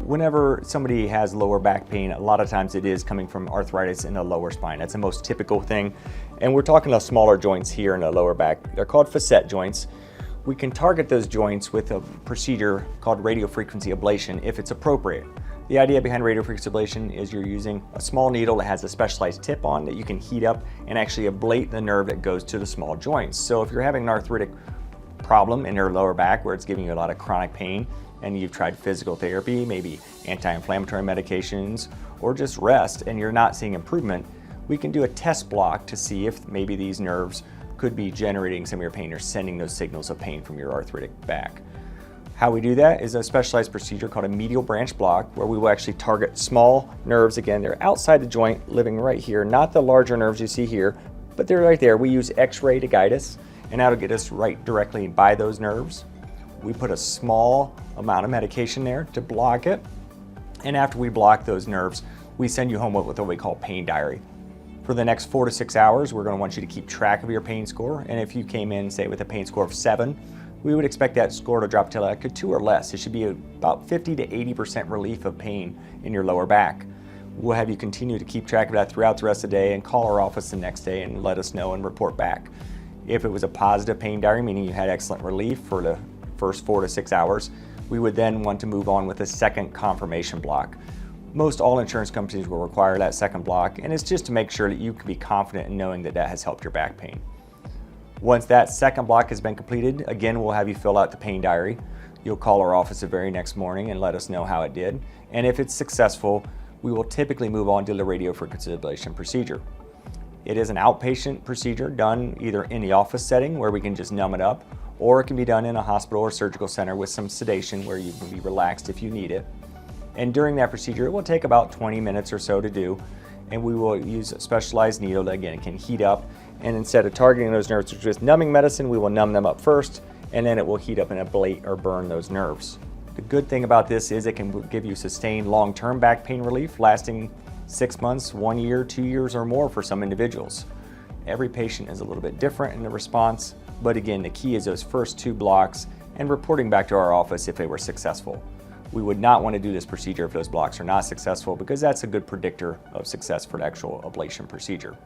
Whenever somebody has lower back pain, a lot of times it is coming from arthritis in the lower spine. That's the most typical thing. And we're talking about smaller joints here in the lower back. They're called facet joints. We can target those joints with a procedure called radiofrequency ablation if it's appropriate. The idea behind radiofrequency ablation is you're using a small needle that has a specialized tip on that you can heat up and actually ablate the nerve that goes to the small joints. So if you're having an arthritic problem in your lower back where it's giving you a lot of chronic pain and you've tried physical therapy, maybe anti-inflammatory medications, or just rest and you're not seeing improvement, we can do a test block to see if maybe these nerves could be generating some of your pain or sending those signals of pain from your arthritic back. How we do that is a specialized procedure called a medial branch block, where we will actually target small nerves. Again, they're outside the joint, living right here, not the larger nerves you see here, but they're right there. We use X-ray to guide us, and that'll get us right directly by those nerves. We put a small amount of medication there to block it, and after we block those nerves, we send you home with what we call pain diary. For the next 4 to 6 hours, we're going to want you to keep track of your pain score, and if you came in, say, with a pain score of 7, we would expect that score to drop to like a 2 or less. It should be about 50 to 80% relief of pain in your lower back. We'll have you continue to keep track of that throughout the rest of the day and call our office the next day and let us know and report back. If it was a positive pain diary, meaning you had excellent relief for the first 4 to 6 hours, we would then want to move on with a second confirmation block. Most all insurance companies will require that second block, and it's just to make sure that you can be confident in knowing that that has helped your back pain. Once that second block has been completed, again, we'll have you fill out the pain diary. You'll call our office the very next morning and let us know how it did. And if it's successful, we will typically move on to the radiofrequency ablation procedure. It is an outpatient procedure done either in the office setting where we can just numb it up, or it can be done in a hospital or surgical center with some sedation where you can be relaxed if you need it. And during that procedure, it will take about 20 minutes or so to do. And we will use a specialized needle that, again, can heat up. And instead of targeting those nerves with just numbing medicine, we will numb them up first, and then it will heat up and ablate or burn those nerves. The good thing about this is it can give you sustained long-term back pain relief lasting 6 months, 1 year, 2 years, or more for some individuals. Every patient is a little bit different in the response, but again, the key is those first 2 blocks and reporting back to our office if they were successful. We would not want to do this procedure if those blocks are not successful, because that's a good predictor of success for the actual ablation procedure.